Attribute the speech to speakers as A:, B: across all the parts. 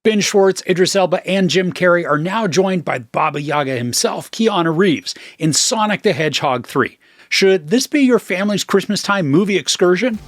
A: Ben Schwartz, Idris Elba, and Jim Carrey are now joined by Baba Yaga himself, Keanu Reeves, in Sonic the Hedgehog 3. Should this be your family's Christmas time movie excursion?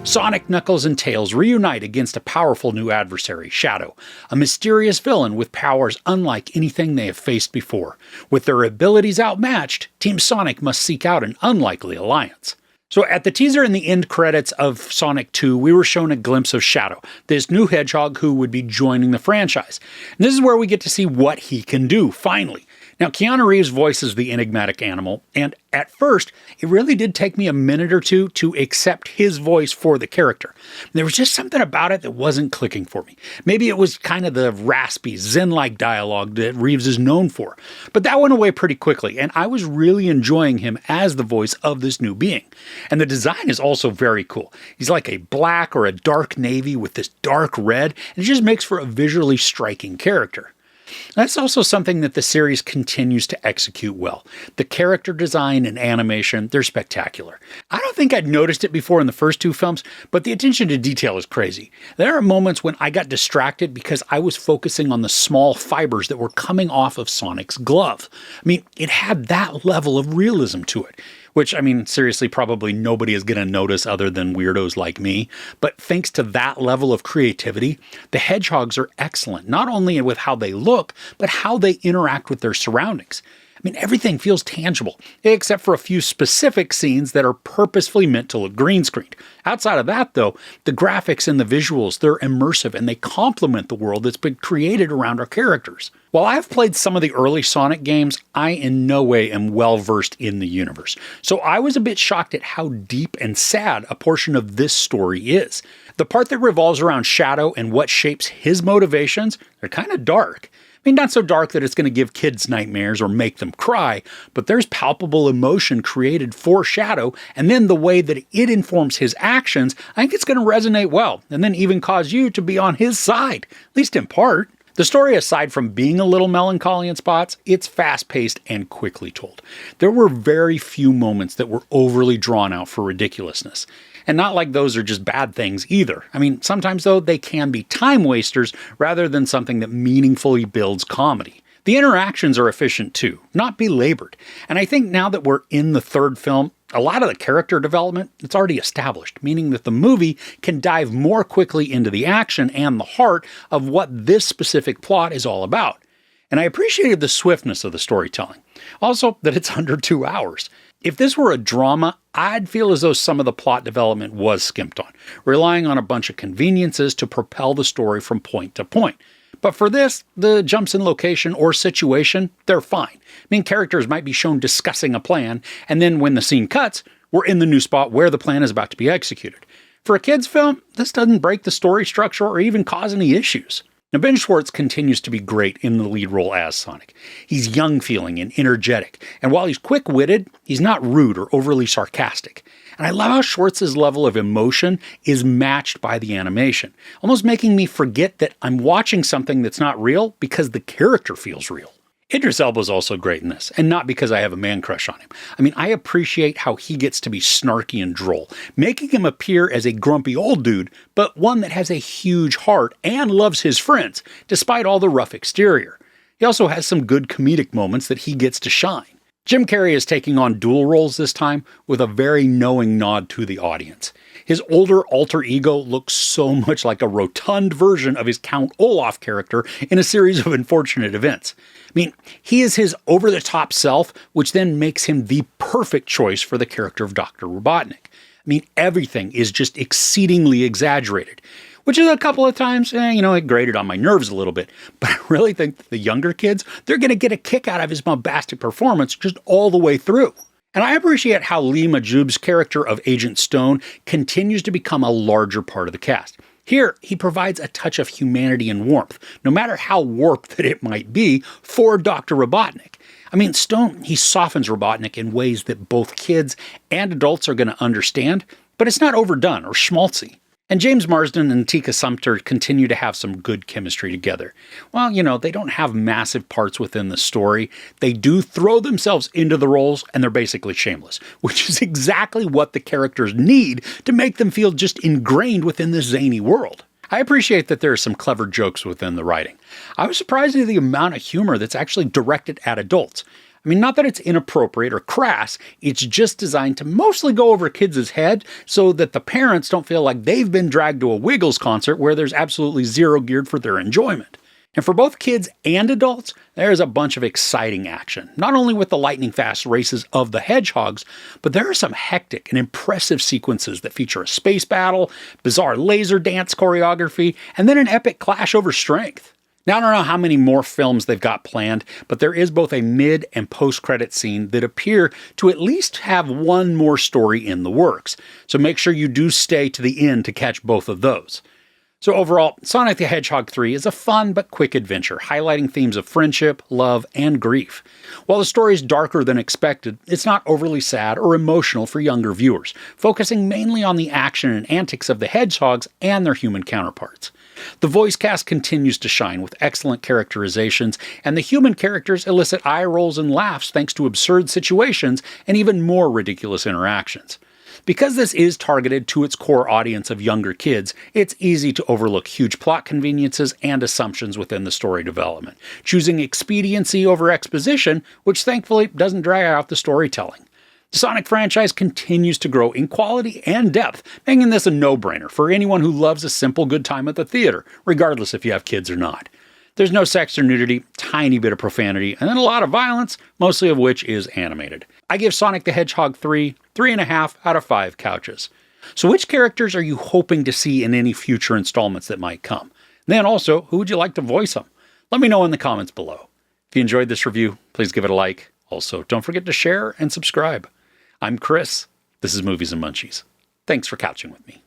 A: Sonic, Knuckles, and Tails reunite against a powerful new adversary, Shadow, a mysterious villain with powers unlike anything they have faced before. With their abilities outmatched, Team Sonic must seek out an unlikely alliance. So at the teaser in the end credits of Sonic 2, we were shown a glimpse of Shadow, this new hedgehog who would be joining the franchise. And this is where we get to see what he can do, finally. Now, Keanu Reeves voices the enigmatic animal, and at first, it really did take me a minute or two to accept his voice for the character. There was just something about it that wasn't clicking for me. Maybe it was kind of the raspy, zen-like dialogue that Reeves is known for. But that went away pretty quickly, and I was really enjoying him as the voice of this new being. And the design is also very cool. He's like a black or a dark navy with this dark red, and it just makes for a visually striking character. That's also something that the series continues to execute well. The character design and animation, they're spectacular. I don't think I'd noticed it before in the first two films, but the attention to detail is crazy. There are moments when I got distracted because I was focusing on the small fibers that were coming off of Sonic's glove. I mean, it had that level of realism to it. Which, I mean, seriously, probably nobody is going to notice other than weirdos like me. But thanks to that level of creativity, the hedgehogs are excellent, not only with how they look, but how they interact with their surroundings. I mean, everything feels tangible, except for a few specific scenes that are purposefully meant to look green screened. Outside of that, though, the graphics and the visuals, they're immersive and they complement the world that's been created around our characters. While I've played some of the early Sonic games, I in no way am well versed in the universe. So I was a bit shocked at how deep and sad a portion of this story is. The part that revolves around Shadow and what shapes his motivations, they're kind of dark. I mean, not so dark that it's going to give kids nightmares or make them cry, but there's palpable emotion created for Shadow, and then the way that it informs his actions, I think it's going to resonate well, and then even cause you to be on his side, at least in part. The story, aside from being a little melancholy in spots, it's fast-paced and quickly told. There were very few moments that were overly drawn out for ridiculousness. And not like those are just bad things either. I mean, sometimes, though, they can be time wasters rather than something that meaningfully builds comedy. The interactions are efficient too, not belabored. And I think now that we're in the third film, a lot of the character development, it's already established, meaning that the movie can dive more quickly into the action and the heart of what this specific plot is all about. And I appreciated the swiftness of the storytelling. Also, that it's under 2 hours. If this were a drama, I'd feel as though some of the plot development was skimped on, relying on a bunch of conveniences to propel the story from point to point. But for this, the jumps in location or situation, they're fine. I mean, characters might be shown discussing a plan, and then when the scene cuts, we're in the new spot where the plan is about to be executed. For a kid's film, this doesn't break the story structure or even cause any issues. Now, Ben Schwartz continues to be great in the lead role as Sonic. He's young-feeling and energetic, and while he's quick-witted, he's not rude or overly sarcastic. And I love how Schwartz's level of emotion is matched by the animation, almost making me forget that I'm watching something that's not real because the character feels real. Idris Elba is also great in this, and not because I have a man crush on him. I mean, I appreciate how he gets to be snarky and droll, making him appear as a grumpy old dude, but one that has a huge heart and loves his friends, despite all the rough exterior. He also has some good comedic moments that he gets to shine. Jim Carrey is taking on dual roles this time with a very knowing nod to the audience. His older alter ego looks so much like a rotund version of his Count Olaf character in a series of unfortunate events. I mean, he is his over-the-top self, which then makes him the perfect choice for the character of Dr. Robotnik. I mean, everything is just exceedingly exaggerated, which is a couple of times, it grated on my nerves a little bit. But I really think that the younger kids, they're going to get a kick out of his bombastic performance just all the way through. And I appreciate how Lee Majub's character of Agent Stone continues to become a larger part of the cast. Here, he provides a touch of humanity and warmth, no matter how warped that it might be, for Dr. Robotnik. I mean, Stone, he softens Robotnik in ways that both kids and adults are going to understand, but it's not overdone or schmaltzy. And James Marsden and Tika Sumpter continue to have some good chemistry together. Well, they don't have massive parts within the story. They do throw themselves into the roles, and they're basically shameless, which is exactly what the characters need to make them feel just ingrained within this zany world. I appreciate that there are some clever jokes within the writing. I was surprised at the amount of humor that's actually directed at adults. I mean, not that it's inappropriate or crass, it's just designed to mostly go over kids' head so that the parents don't feel like they've been dragged to a Wiggles concert where there's absolutely zero geared for their enjoyment. And for both kids and adults, there's a bunch of exciting action, not only with the lightning-fast races of the hedgehogs, but there are some hectic and impressive sequences that feature a space battle, bizarre laser dance choreography, and then an epic clash over strength. Now, I don't know how many more films they've got planned, but there is both a mid and post-credit scene that appear to at least have one more story in the works, so make sure you do stay to the end to catch both of those. So overall, Sonic the Hedgehog 3 is a fun but quick adventure, highlighting themes of friendship, love, and grief. While the story is darker than expected, it's not overly sad or emotional for younger viewers, focusing mainly on the action and antics of the hedgehogs and their human counterparts. The voice cast continues to shine with excellent characterizations, and the human characters elicit eye rolls and laughs thanks to absurd situations and even more ridiculous interactions. Because this is targeted to its core audience of younger kids, it's easy to overlook huge plot conveniences and assumptions within the story development, choosing expediency over exposition, which thankfully doesn't drag out the storytelling. The Sonic franchise continues to grow in quality and depth, making this a no-brainer for anyone who loves a simple good time at the theater, regardless if you have kids or not. There's no sex or nudity, tiny bit of profanity, and then a lot of violence, mostly of which is animated. I give Sonic the Hedgehog 3.5 out of 5 couches. So which characters are you hoping to see in any future installments that might come? Then also, who would you like to voice them? Let me know in the comments below. If you enjoyed this review, please give it a like. Also, don't forget to share and subscribe. I'm Chris. This is Movies and Munchies. Thanks for couching with me.